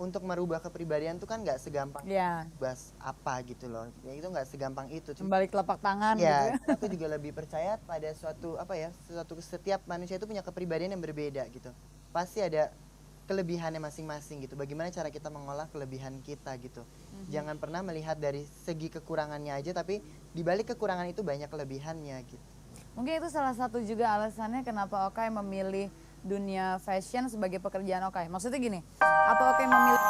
untuk merubah kepribadian tuh kan nggak segampang bahas apa gitu loh. Ya itu nggak segampang itu. Kembali telapak tangan gitu Ya, ya. aku juga lebih percaya pada suatu apa ya, setiap manusia itu punya kepribadian yang berbeda gitu. Pasti ada kelebihannya masing-masing gitu. Bagaimana cara kita mengolah kelebihan kita gitu. Jangan pernah melihat dari segi kekurangannya aja, tapi di balik kekurangan itu banyak kelebihannya gitu. Mungkin itu salah satu juga alasannya kenapa Okai memilih dunia fashion sebagai pekerjaan Okai. Maksudnya gini, apa Okai memilih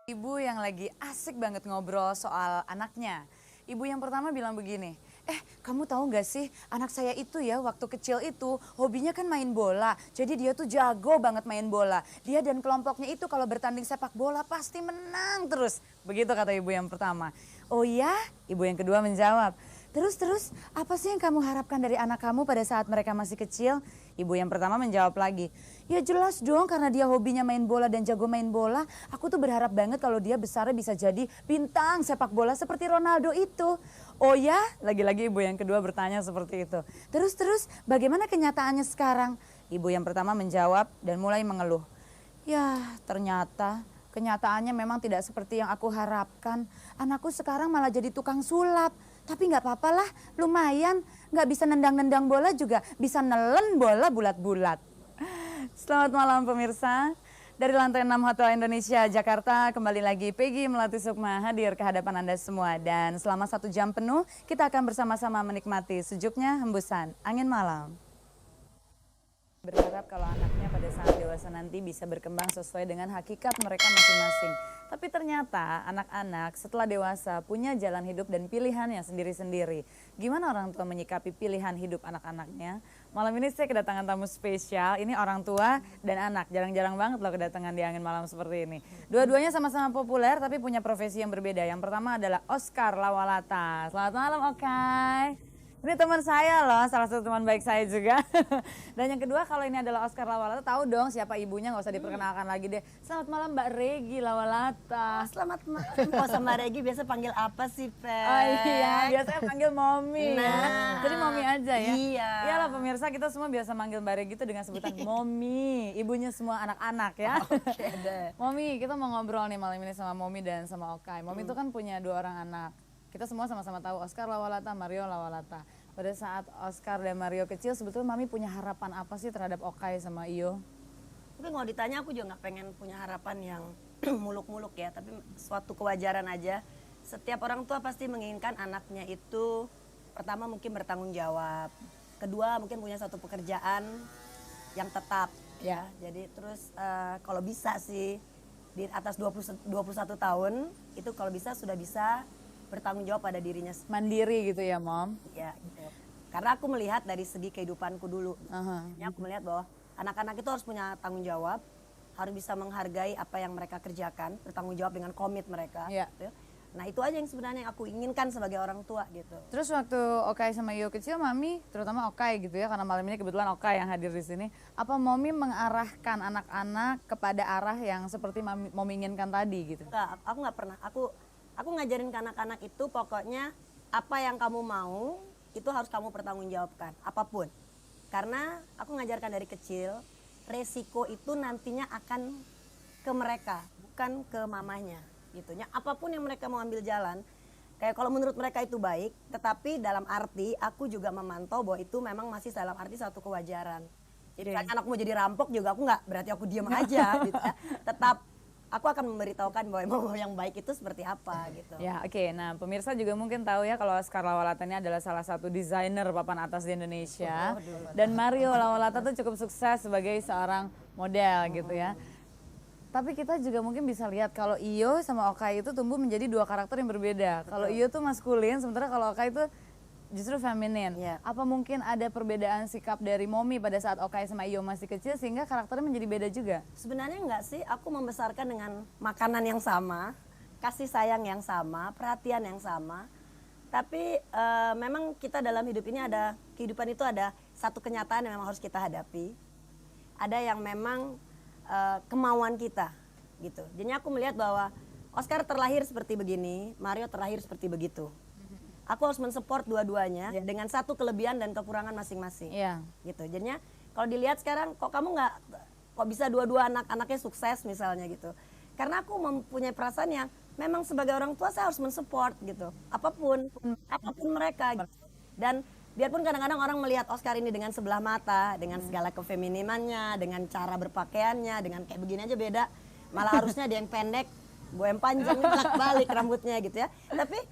ibu yang lagi asik banget ngobrol soal anaknya. Ibu yang pertama bilang begini, kamu tahu gak sih anak saya itu ya waktu kecil itu hobinya kan main bola. Jadi dia tuh jago banget main bola. Dia dan kelompoknya itu kalau bertanding sepak bola pasti menang terus. Begitu kata ibu yang pertama. Oh ya? Ibu yang kedua menjawab. Terus apa sih yang kamu harapkan dari anak kamu pada saat mereka masih kecil? Ibu yang pertama menjawab lagi. Ya jelas dong karena dia hobinya main bola dan jago main bola. Aku tuh berharap banget kalau dia besarnya bisa jadi bintang sepak bola seperti Ronaldo itu. Oh ya? Lagi-lagi ibu yang kedua bertanya seperti itu. Terus bagaimana kenyataannya sekarang? Ibu yang pertama menjawab dan mulai mengeluh. Ya ternyata kenyataannya memang tidak seperti yang aku harapkan. Anakku sekarang malah jadi tukang sulap. Tapi nggak apa-apa lah, lumayan. Nggak bisa nendang-nendang bola juga bisa nelen bola bulat-bulat. Selamat malam pemirsa. Dari lantai 6 Hotel Indonesia, Jakarta, kembali lagi Peggy Melati Sukma hadir ke hadapan Anda semua. Dan selama 1 jam penuh, kita akan bersama-sama menikmati sejuknya hembusan angin malam. Berharap kalau anaknya pada saat dewasa nanti bisa berkembang sesuai dengan hakikat mereka masing-masing. Tapi ternyata anak-anak setelah dewasa punya jalan hidup dan pilihannya sendiri-sendiri. Gimana orang tua menyikapi pilihan hidup anak-anaknya? Malam ini saya kedatangan tamu spesial, ini orang tua dan anak. Jarang-jarang banget loh kedatangan di angin malam seperti ini. Dua-duanya sama-sama populer tapi punya profesi yang berbeda. Yang pertama adalah Oscar Lawalata. Selamat malam Okai. Ini teman saya loh, salah satu teman baik saya juga. Dan yang kedua kalau ini adalah Oscar Lawalata, tahu dong siapa ibunya, nggak usah diperkenalkan lagi deh. Selamat malam Mbak Regi Lawalata. Selamat malam. Kok sama Regi biasa panggil apa sih, Pe? Oh iya, biasanya panggil Mommy. Nah. Jadi Mommy aja ya. Iya. Iyalah pemirsa, kita semua biasa manggil Mbak Regi itu dengan sebutan Mommy. Ibunya semua anak-anak ya. Oke deh. Mommy, kita mau ngobrol nih malam ini sama Mommy dan sama Okai. Mommy itu kan punya 2 orang anak. Kita semua sama-sama tahu Oscar Lawalata, Mario Lawalata. Pada saat Oscar dan Mario kecil, sebetulnya Mami punya harapan apa sih terhadap Okai sama Iyo? Mungkin kalau ditanya aku juga nggak pengen punya harapan yang muluk-muluk ya, tapi suatu kewajaran aja. Setiap orang tua pasti menginginkan anaknya itu pertama mungkin bertanggung jawab, kedua mungkin punya satu pekerjaan yang tetap ya. Jadi terus kalau bisa sih di atas 21 tahun itu kalau bisa sudah bisa bertanggung jawab pada dirinya sendiri. Mandiri gitu ya, Mom? Ya, gitu. Karena aku melihat dari segi kehidupanku dulu. Aku melihat bahwa anak-anak itu harus punya tanggung jawab, harus bisa menghargai apa yang mereka kerjakan, bertanggung jawab dengan komit mereka. Gitu. Nah itu aja yang sebenarnya aku inginkan sebagai orang tua gitu. Terus waktu Okai sama Iyo kecil, Mami, terutama Okai gitu ya, karena malam ini kebetulan Okai yang hadir di sini. Apa Mami mengarahkan anak-anak kepada arah yang seperti Mami inginkan tadi gitu? Enggak, aku nggak pernah. Aku ngajarin ke anak-anak itu pokoknya apa yang kamu mau itu harus kamu pertanggungjawabkan apapun. Karena aku ngajarkan dari kecil resiko itu nantinya akan ke mereka bukan ke mamanya gitu. Apapun yang mereka mau ambil jalan kayak kalau menurut mereka itu baik, tetapi dalam arti aku juga memantau bahwa itu memang masih dalam arti satu kewajaran. Jadi anakku mau jadi rampok juga aku nggak berarti aku diam aja gitu ya. Tetap aku akan memberitahukan bahwa yang baik itu seperti apa gitu. Ya oke. Nah pemirsa juga mungkin tahu ya kalau Oscar Lawalata ini adalah salah satu desainer papan atas di Indonesia. Dan Mario Lawalata tuh cukup sukses sebagai seorang model gitu ya. Tapi kita juga mungkin bisa lihat kalau Iyo sama Okai itu tumbuh menjadi 2 karakter yang berbeda. Kalau Iyo tuh maskulin, sementara kalau Okai itu justru feminin. Apa mungkin ada perbedaan sikap dari Mommy pada saat Okai sama Iyo masih kecil sehingga karakternya menjadi beda juga? Sebenarnya enggak sih, aku membesarkan dengan makanan yang sama, kasih sayang yang sama, perhatian yang sama. Tapi memang kita dalam hidup ini kehidupan itu ada satu kenyataan yang memang harus kita hadapi. Ada yang memang kemauan kita gitu. Jadi aku melihat bahwa Oscar terlahir seperti begini, Mario terlahir seperti begitu. Aku harus mensupport dua-duanya dengan satu kelebihan dan kekurangan masing-masing. Gitu. Jadinya Kalau dilihat sekarang kok kamu nggak, kok bisa dua-dua anak-anaknya sukses misalnya gitu. Karena aku mempunyai perasaan yang memang sebagai orang tua saya harus mensupport gitu. Apapun mereka. Gitu. Dan biarpun kadang-kadang orang melihat Oscar ini dengan sebelah mata, dengan segala kefeminimannya, dengan cara berpakaiannya, dengan kayak begini aja beda. Malah harusnya dia yang pendek, gue yang panjang, balik rambutnya gitu ya. Tapi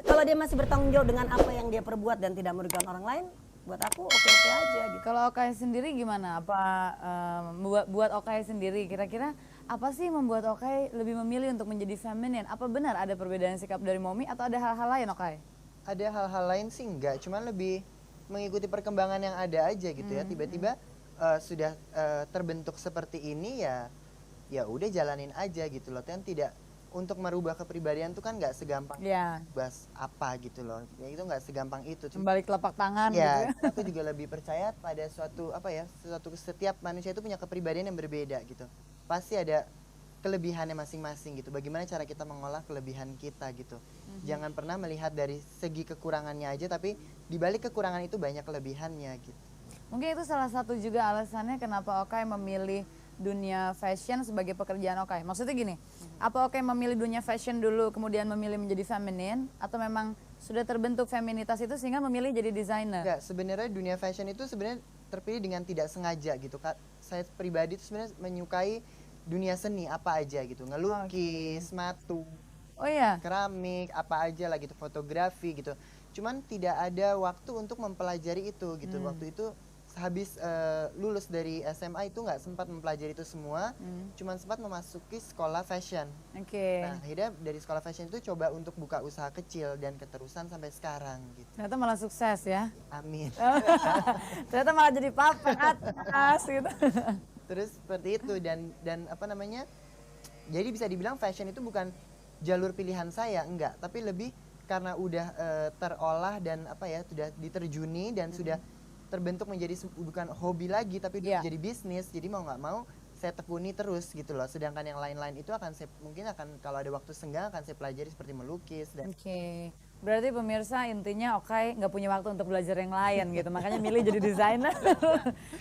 kalau dia masih bertanggung jawab dengan apa yang dia perbuat dan tidak merugikan orang lain, buat aku oke-oke aja gitu. Kalau Okai sendiri gimana? Apa buat Okai sendiri kira-kira apa sih membuat Okai lebih memilih untuk menjadi feminin? Apa benar ada perbedaan sikap dari Momi atau ada hal-hal lain Okai? Ada hal-hal lain sih enggak, cuman lebih mengikuti perkembangan yang ada aja gitu ya. Tiba-tiba sudah terbentuk seperti ini ya udah jalanin aja gitu loh. Kan tidak untuk merubah kepribadian tuh kan nggak segampang bahas apa gitu loh. Ya itu nggak segampang itu. Kembali telapak tangan ya, gitu ya. aku juga lebih percaya pada setiap manusia itu punya kepribadian yang berbeda gitu. Pasti ada kelebihannya masing-masing gitu. Bagaimana cara kita mengolah kelebihan kita gitu. Jangan pernah melihat dari segi kekurangannya aja, tapi di balik kekurangan itu banyak kelebihannya gitu. Mungkin itu salah satu juga alasannya kenapa Okai memilih dunia fashion sebagai pekerjaan Okai. Maksudnya gini, apa Okai memilih dunia fashion dulu kemudian memilih menjadi feminin atau memang sudah terbentuk feminitas itu sehingga memilih jadi desainer? Enggak, sebenarnya dunia fashion itu sebenarnya terpilih dengan tidak sengaja gitu. Saya pribadi itu sebenarnya menyukai dunia seni apa aja gitu, ngelukis, matu, Oh iya. keramik, apa aja lah gitu, fotografi gitu. Cuman tidak ada waktu untuk mempelajari itu gitu. Waktu itu habis lulus dari SMA itu nggak sempat mempelajari itu semua, cuman sempat memasuki sekolah fashion. Oke. Nah, akhirnya dari sekolah fashion itu coba untuk buka usaha kecil dan keterusan sampai sekarang gitu. Ternyata malah sukses ya. Amin. Ternyata malah jadi papa atas gitu. Terus seperti itu dan apa namanya? Jadi bisa dibilang fashion itu bukan jalur pilihan saya, enggak, tapi lebih karena udah terolah dan apa ya, sudah diterjuni dan sudah terbentuk menjadi bukan hobi lagi tapi udah jadi bisnis. Jadi mau nggak mau saya tekuni terus gitu loh. Sedangkan yang lain-lain itu mungkin akan kalau ada waktu senggang akan saya pelajari seperti melukis dan Oke. Berarti pemirsa intinya Okai nggak punya waktu untuk belajar yang lain gitu, makanya milih jadi desainer.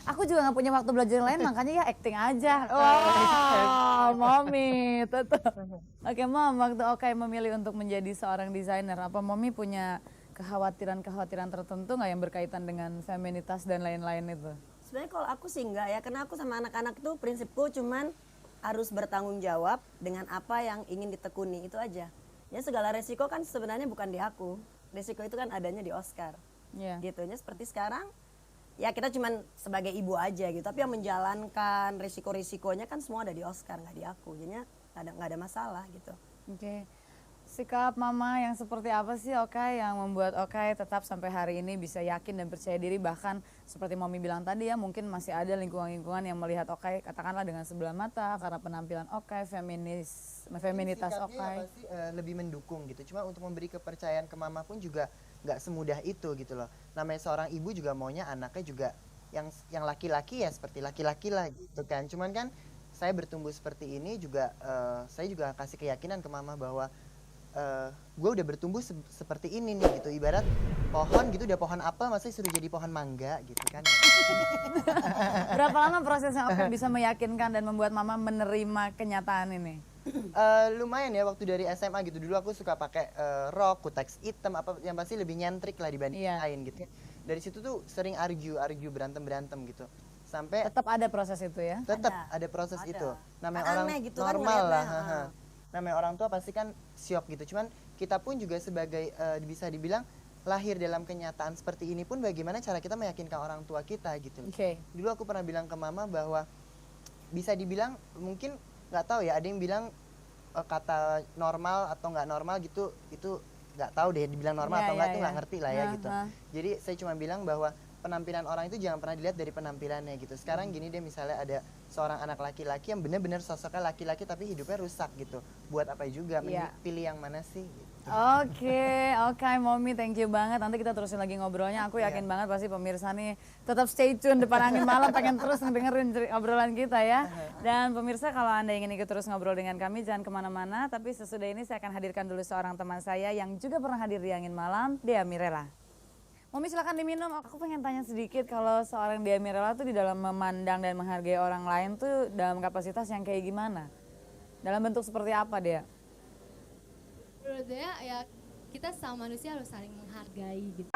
Aku juga nggak punya waktu belajar yang lain, makanya ya acting aja. Wah, Momi, tetap. Oke, Mom, waktu Okai memilih untuk menjadi seorang desainer, apa Momi punya kekhawatiran-kekhawatiran tertentu nggak yang berkaitan dengan feminitas dan lain-lain itu? Sebenarnya kalau aku sih enggak ya, karena aku sama anak-anak tuh prinsipku cuman harus bertanggung jawab dengan apa yang ingin ditekuni, itu aja. Ya segala resiko kan sebenarnya bukan di aku, resiko itu kan adanya di Oscar. Gitunya seperti sekarang, ya kita cuman sebagai ibu aja gitu, tapi yang menjalankan resiko-resikonya kan semua ada di Oscar, nggak di aku. Jadinya nggak ada masalah gitu. Oke. Sikap mama yang seperti apa sih Okai yang membuat Okai tetap sampai hari ini bisa yakin dan percaya diri, bahkan seperti Momi bilang tadi ya, mungkin masih ada lingkungan-lingkungan yang melihat Okai katakanlah dengan sebelah mata karena penampilan Okai, feminitas Okai. Pasti lebih mendukung gitu. Cuma untuk memberi kepercayaan ke mama pun juga nggak semudah itu gitu loh. Namanya seorang ibu juga maunya anaknya juga yang laki-laki ya seperti laki-laki lah gitu kan. Cuman kan saya bertumbuh seperti ini juga saya juga kasih keyakinan ke mama bahwa gue udah bertumbuh seperti ini nih gitu. Ibarat pohon gitu, udah pohon apel masih suruh jadi pohon mangga gitu kan. Berapa lama prosesnya Okai bisa meyakinkan dan membuat mama menerima kenyataan ini? Lumayan ya, waktu dari SMA gitu. Dulu aku suka pakai rok, kuteks hitam, apa yang pasti lebih nyentrik lah dibanding lain gitu. Dari situ tuh sering argue, berantem gitu. Sampai tetap ada proses itu ya? Tetap ada proses itu. Namanya orang gitu normal kan lah. Namanya orang tua pasti kan syok gitu. Cuman kita pun juga sebagai bisa dibilang lahir dalam kenyataan seperti ini pun bagaimana cara kita meyakinkan orang tua kita gitu. Dulu aku pernah bilang ke mama bahwa bisa dibilang mungkin nggak tahu ya, ada yang bilang kata normal atau nggak normal gitu, itu nggak tahu deh dibilang normal atau nggak itu nggak ngerti lah ya gitu. Jadi saya cuma bilang bahwa penampilan orang itu jangan pernah dilihat dari penampilannya gitu. Sekarang gini deh, misalnya ada seorang anak laki-laki yang benar-benar sosoknya laki-laki tapi hidupnya rusak gitu. Buat apa juga, pilih yang mana sih gitu. Oke, Momi, thank you banget. Nanti kita terusin lagi ngobrolnya. Aku yakin banget pasti pemirsa nih tetap stay tune depan angin malam, pengen terus ngedengerin obrolan kita ya. Dan pemirsa, kalau Anda ingin ikut terus ngobrol dengan kami, jangan kemana-mana. Tapi sesudah ini saya akan hadirkan dulu seorang teman saya yang juga pernah hadir di Angin Malam, Dea Mirella. Mami silakan diminum. Aku pengen tanya sedikit kalau seorang Dea Mirella tuh di dalam memandang dan menghargai orang lain tuh dalam kapasitas yang kayak gimana? Dalam bentuk seperti apa Dea? Menurut saya ya kita sama manusia harus saling menghargai gitu.